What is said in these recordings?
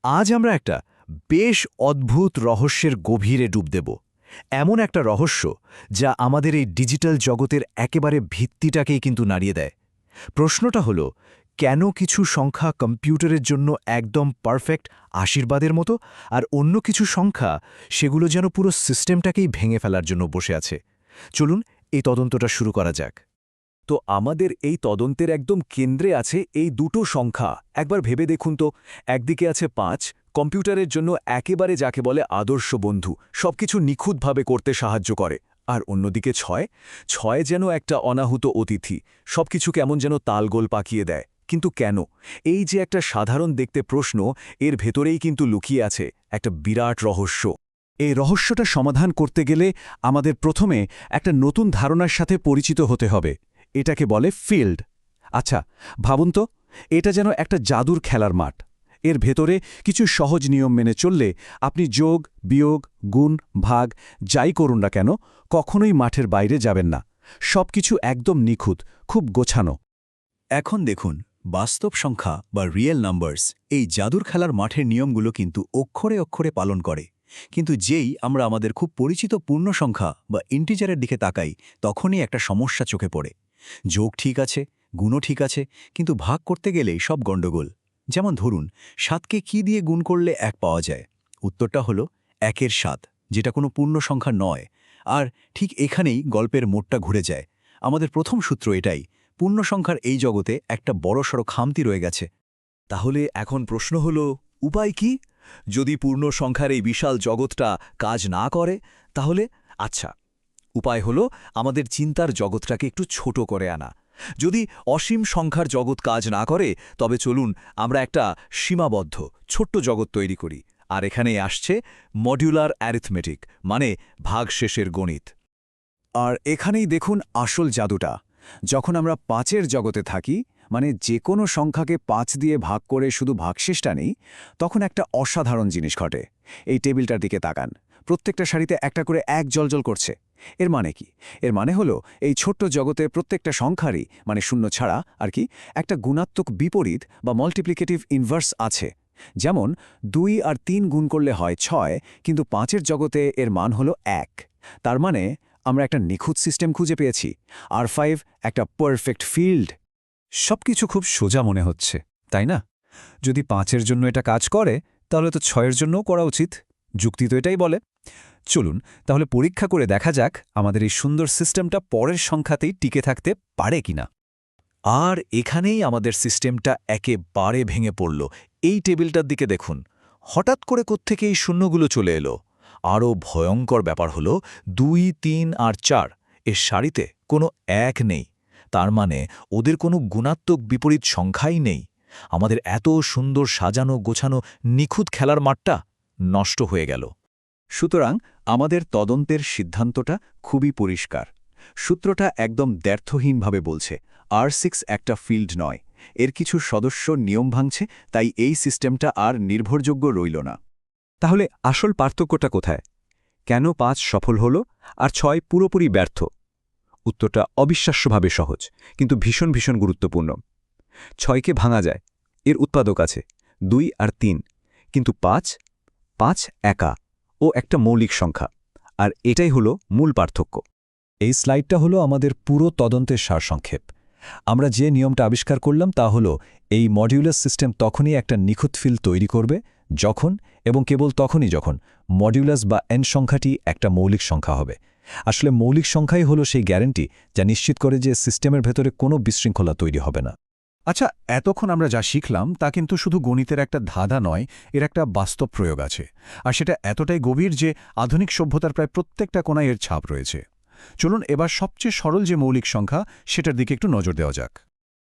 আজ আমরা একটা বেশ অদ্ভুত রহস্যের গভীরে ডুব দেব। এমন একটা রহস্য যা আমাদের এই ডিজিটাল জগতের একেবারে ভিত্তিটাকেই কিন্তু নাড়িয়ে দেয়। প্রশ্নটা হলো, কেন কিছু সংখ্যা কম্পিউটারের জন্য একদম পারফেক্ট আশীর্বাদের মতো, আর অন্য কিছু সংখ্যা সেগুলো যেন পুরো সিস্টেমটাকেই ভেঙে ফেলার জন্য বসে আছে? চলুন এই তদন্তটা শুরু করা যাক। তো আমাদের এই তদন্তের একদম কেন্দ্রে আছে এই দুটো সংখ্যা। একবার ভেবে দেখুন তো, একদিকে আছে ৫, কম্পিউটারের জন্য একেবারে যাকে বলে আদর্শ বন্ধু, সবকিছু নিখুঁতভাবে করতে সাহায্য করে। আর অন্যদিকে ৬ যেন একটা অনাহুত অতিথি, সবকিছু কেমন যেন তালগোল পাকিয়ে দেয়। কিন্তু কেন? এই যে একটা সাধারণ দেখতে প্রশ্ন, এর ভেতরেই কিন্তু লুকিয়ে আছে একটা বিরাট রহস্য। এই রহস্যটা সমাধান করতে গেলে আমাদের প্রথমে একটা নতুন ধারণার সাথে পরিচিত হতে হবে। এটাকে বলে ফিল্ড। আচ্ছা, ভাবুন তো, এটা যেন একটা জাদুর খেলার মাঠ। এর ভেতরে কিছু সহজ নিয়ম মেনে চললে আপনি যোগ, বিয়োগ, গুণ, ভাগ যাই করুন না কেন, কখনোই মাঠের বাইরে যাবেন না। সবকিছু একদম নিখুঁত, খুব গোছানো। এখন দেখুন, বাস্তব সংখ্যা বা রিয়েল নাম্বারস এই জাদুর খেলার মাঠের নিয়মগুলো কিন্তু অক্ষরে অক্ষরে পালন করে। কিন্তু যেই আমরা আমাদের খুব পরিচিত পূর্ণ সংখ্যা বা ইন্টিজারের দিকে তাকাই, তখনই একটা সমস্যা চোখে পড়ে। যোগ ঠিক আছে, গুণও ঠিক আছে, কিন্তু ভাগ করতে গেলেই সব গণ্ডগোল। যেমন ধরুন, ৭কে কি দিয়ে গুণ করলে ১ পাওয়া যায়? উত্তরটা হলো ১-এর ৭, যেটা কোনো পূর্ণ সংখ্যা নয়। আর ঠিক এখানেই গল্পের মোড়টা ঘুরে যায়। আমাদের প্রথম সূত্র এটাই, পূর্ণ সংখ্যার এই জগতে একটা বড়সড় খামতি রয়ে গেছে। তাহলে এখন প্রশ্ন হলো, উপায় কি? যদি পূর্ণ সংখ্যার এই বিশাল জগৎটা কাজ না করে, তাহলে আচ্ছা, উপায় হলো আমাদের চিন্তার জগৎটাকে একটু ছোট করে আনা। যদি অসীম সংখ্যার জগৎ কাজ না করে, তবে চলুন আমরা একটা সীমাবদ্ধ ছোট্ট জগৎ তৈরি করি। আর এখানেই আসছে মডিউলার অ্যারিথমেটিক, মানে ভাগশেষের গণিত। আর এখানেই দেখুন আসল জাদুটা। যখন আমরা ৫-এর জগতে থাকি, মানে যে কোনো সংখ্যাকে ৫ দিয়ে ভাগ করে শুধু ভাগশেষটা নেই, তখন একটা অসাধারণ জিনিস ঘটে। এই টেবিলটার দিকে তাকান, প্রত্যেকটা সারিতে একটা করে ১ জ্বলজ্বল করছে। এর মানে কি? এর মানে হলো এই ছোট্ট জগতে প্রত্যেকটা সংখ্যারই, মানে শূন্য ছাড়া আর কি, একটা গুণাত্মক বিপরীত বা মাল্টিপ্লিকেটিভ ইনভার্স আছে। যেমন ২ আর ৩ গুণ করলে হয় ৬, কিন্তু ৫-এর জগতে এর মান হলো ১। তার মানে আমরা একটা নিখুঁত সিস্টেম খুঁজে পেয়েছি। R5 একটা পারফেক্ট ফিল্ড। সবকিছু খুব সোজা মনে হচ্ছে, তাই না? যদি ৫-এর জন্য এটা কাজ করে, তাহলে তো ৬-এর জন্যও করা উচিত। যুক্তি তো এটাই বলে। চলুন তাহলে পরীক্ষা করে দেখা যাক আমাদের এই সুন্দর সিস্টেমটা পরের সংখ্যাতেই টিকে থাকতে পারে কিনা। আর এখানেই আমাদের সিস্টেমটা একেবারে ভেঙে পড়ল। এই টেবিলটার দিকে দেখুন, হঠাৎ করে কোত্থেকে এই শূন্যগুলো চলে এলো। আরও ভয়ঙ্কর ব্যাপার হলো ২, ৩ আর ৪ এর সারিতে কোনো ১ নেই। তার মানে ওদের কোনো গুণাত্মক বিপরীত সংখ্যাই নেই। আমাদের এত সুন্দর সাজানো গোছানো নিখুঁত খেলার মাঠটা নষ্ট হয়ে গেল। সুতরাং আমাদের তদন্তের সিদ্ধান্তটা খুবই পরিষ্কার। সূত্রটা একদম দ্ব্যর্থহীনভাবে বলছে R6 একটা ফিল্ড নয়, এর কিছু সদস্য নিয়ম ভাঙছে, তাই এই সিস্টেমটা আর নির্ভরযোগ্য রইল না। তাহলে আসল পার্থক্যটা কোথায়? কেন ৫ সফল হল আর ৬ পুরোপুরি ব্যর্থ? উত্তরটা অবিশ্বাস্যভাবে সহজ, কিন্তু ভীষণ ভীষণ গুরুত্বপূর্ণ। ৬কে ভাঙা যায়, এর উৎপাদক আছে ২ আর ৩, কিন্তু ৫ একা ও একটা মৌলিক সংখ্যা। আর এটাই হলো মূল পার্থক্য। এই স্লাইডটা হলো আমাদের পুরো তদন্তের সারসংক্ষেপ। আমরা যে নিয়মটা আবিষ্কার করলাম তা হলো, এই মডিউলাস সিস্টেম তখনই একটা নিখুঁত ফিল্ড তৈরি করবে যখন, এবং কেবল তখনই যখন, মডিউলাস বা n সংখ্যাটি একটা মৌলিক সংখ্যা হবে। আসলে মৌলিক সংখ্যাই হলো সেই গ্যারান্টি যা নিশ্চিত করে যে সিস্টেমের ভেতরে কোনো বিশৃঙ্খলা তৈরি হবে না। আচ্ছা, এতক্ষণ আমরা যা শিখলাম তা কিন্তু শুধু গণিতের একটা ধাঁধা নয়, এর একটা বাস্তব প্রয়োগ আছে। আর সেটা এতটাই গভীর যে আধুনিক সভ্যতার প্রায় প্রত্যেকটা কোণায় এর ছাপ রয়েছে। চলুন এবার সবচেয়ে সরল যে মৌলিক সংখ্যা, সেটার দিকে একটু নজর দেওয়া যাক।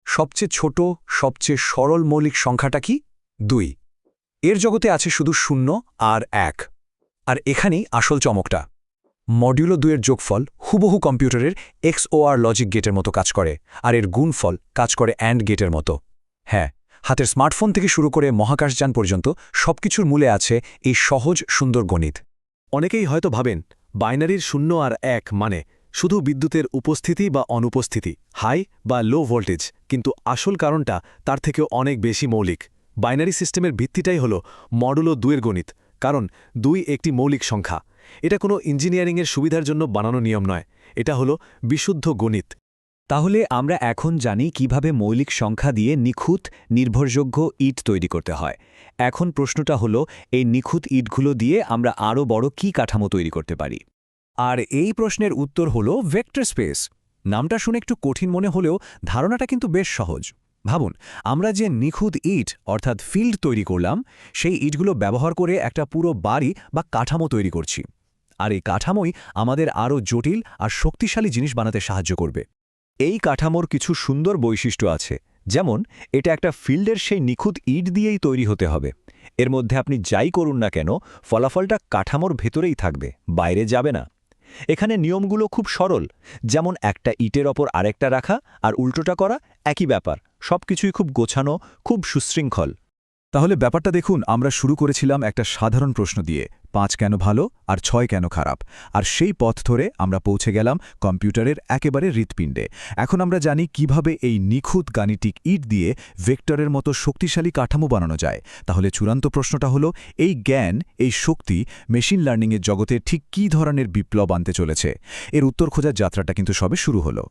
সবচেয়ে ছোট, সবচেয়ে সরল মৌলিক সংখ্যাটা কি? ২। এর জগতে আছে শুধু ০ আর ১। আর এখানেই আসল চমকটা। মডিউলো ২-এর যোগফল হুবহু কম্পিউটারের XOR লজিক গেটের মতো কাজ করে, আর এর গুণফল কাজ করে অ্যান্ড গেটের মতো। হ্যাঁ, হাতের স্মার্টফোন থেকে শুরু করে মহাকাশযান পর্যন্ত সবকিছুর মূলে আছে এই সহজ সুন্দর গণিত। অনেকেই হয়তো ভাবেন বাইনারির ০ আর ১ মানে শুধু বিদ্যুতের উপস্থিতি বা অনুপস্থিতি, হাই বা লো ভোল্টেজ, কিন্তু আসল কারণটা তার থেকেও অনেক বেশি মৌলিক। বাইনারি সিস্টেমের ভিত্তিটাই হল মডুলো 2-এর গণিত, কারণ 2 একটি মৌলিক সংখ্যা। এটা কোনো ইঞ্জিনিয়ারিংয়ের সুবিধার জন্য বানানো নিয়ম নয়, এটা হলো বিশুদ্ধ গণিত। তাহলে আমরা এখন জানি কিভাবে মৌলিক সংখ্যা দিয়ে নিখুঁত নির্ভরযোগ্য ইট তৈরি করতে হয়। এখন প্রশ্নটা হলো, এই নিখুঁত ইটগুলো দিয়ে আমরা আরও বড় কী কাঠামো তৈরি করতে পারি? আর এই প্রশ্নের উত্তর হলো ভেক্টর স্পেস। নামটা শুনে একটু কঠিন মনে হলেও ধারণাটা কিন্তু বেশ সহজ। ভাবুন, আমরা যে নিখুঁত ইট অর্থাৎ ফিল্ড তৈরি করলাম, সেই ইটগুলো ব্যবহার করে একটা পুরো বাড়ি বা কাঠামো তৈরি করছি। আর এই কাঠামোই আমাদের আরও জটিল আর শক্তিশালী জিনিস বানাতে সাহায্য করবে। এই কাঠামোর কিছু সুন্দর বৈশিষ্ট্য আছে, যেমন এটা একটা ফিল্ডের সেই নিখুঁত ইট দিয়েই তৈরি হতে হবে। এর মধ্যে আপনি যাই করুন না কেন, ফলাফলটা কাঠামোর ভেতরেই থাকবে, বাইরে যাবে না। এখানে নিয়মগুলো খুব সরল, যেমন একটা ইটের ওপর আরেকটা রাখা আর উল্টোটা করা একই ব্যাপার। সবকিছুই খুব গোছানো, খুব সুশৃঙ্খল। তাহলে ব্যাপারটা দেখুন, আমরা শুরু করেছিলাম একটা সাধারণ প্রশ্ন দিয়ে, 5 কেন ভালো আর 6 কেন খারাপ, আর সেই পথ ধরে আমরা পৌঁছে গেলাম কম্পিউটারের একেবারে হৃৎপিণ্ডে। এখন আমরা জানি কিভাবে এই নিখুঁত গাণিতিক ইট দিয়ে ভেক্টরের মতো শক্তিশালী কাঠামো বানানো যায়। তাহলে চূড়ান্ত প্রশ্নটা হলো, এই জ্ঞান, এই শক্তি মেশিন লার্নিংয়ের জগতে ঠিক কী ধরনের বিপ্লব আনতে চলেছে? এর উত্তর খোঁজার যাত্রাটা কিন্তু সবে শুরু হলো।